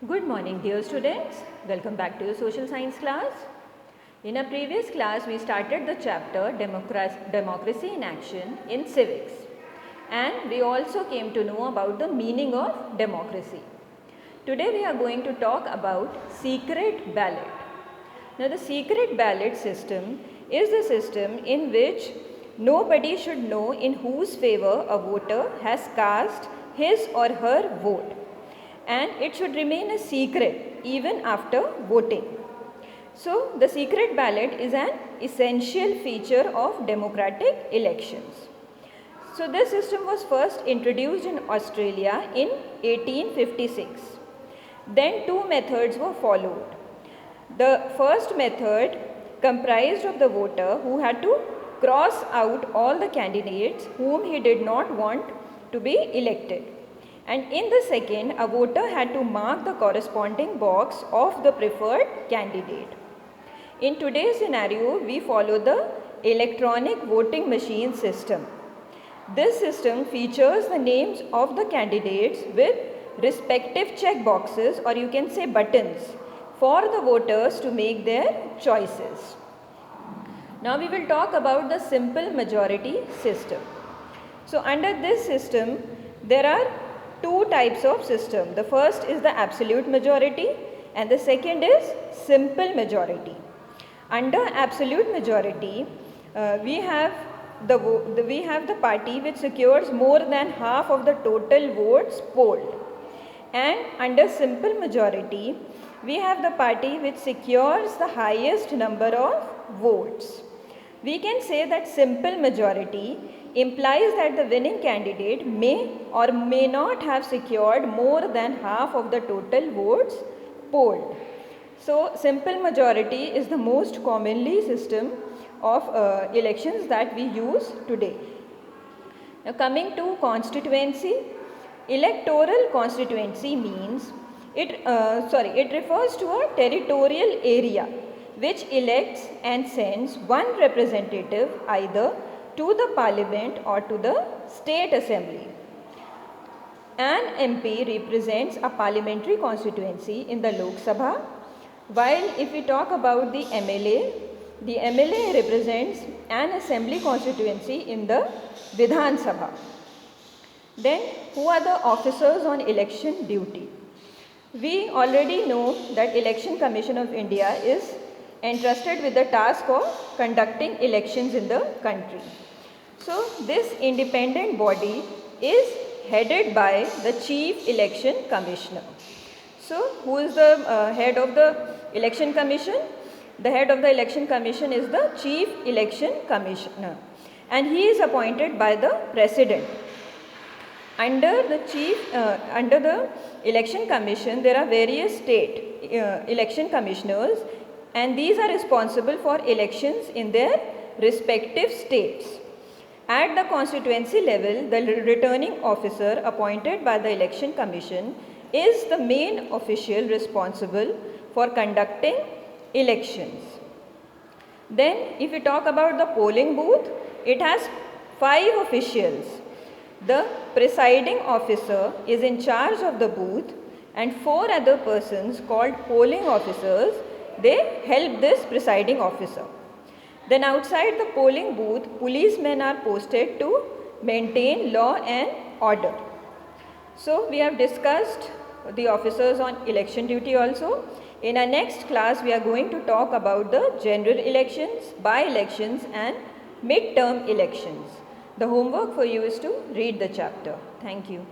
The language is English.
Good morning dear students, welcome back to your social science class. In a previous class we started the chapter Democracy in Action in Civics, and we also came to know about the meaning of democracy. Today we are going to talk about secret ballot. Now the secret ballot system is the system in which nobody should know in whose favor a voter has cast his or her vote, and it should remain a secret even after voting. So the secret ballot is an essential feature of democratic elections. So this system was first introduced in Australia in 1856. Then two methods were followed. The first method comprised of the voter who had to cross out all the candidates whom he did not want to be elected. And in the second, a voter had to mark the corresponding box of the preferred candidate. In today's scenario, we follow the electronic voting machine system. This system features the names of the candidates with respective check boxes, or you can say buttons, for the voters to make their choices. Now we will talk about the simple majority system. So under this system, there are two types of system. The first is the absolute majority and the second is simple majority. Under absolute majority, we have the party which secures more than half of the total votes polled. And under simple majority, we have the party which secures the highest number of votes. We can say that simple majority implies that the winning candidate may or may not have secured more than half of the total votes polled. So simple majority is the most commonly system of elections that we use today. Now coming to constituency, electoral constituency means it refers to a territorial area which elects and sends one representative either to the parliament or to the state assembly. An MP represents a parliamentary constituency in the Lok Sabha, while if we talk about the MLA represents an assembly constituency in the Vidhan Sabha. Then who are the officers on election duty? We already know that Election Commission of India is entrusted with the task of conducting elections in the country. So this independent body is headed by the Chief Election Commissioner. So who is the head of the Election Commission? The head of the Election Commission is the Chief Election Commissioner, and he is appointed by the President. Under the Election Commission, there are various state election commissioners, and these are responsible for elections in their respective states. At the constituency level, the returning officer appointed by the Election Commission is the main official responsible for conducting elections. Then if we talk about the polling booth, it has 5 officials. The presiding officer is in charge of the booth, and 4 other persons called polling officers, they help this presiding officer. Then outside the polling booth, policemen are posted to maintain law and order. So we have discussed the officers on election duty also. In our next class, we are going to talk about the general elections, by-elections and mid-term elections. The homework for you is to read the chapter. Thank you.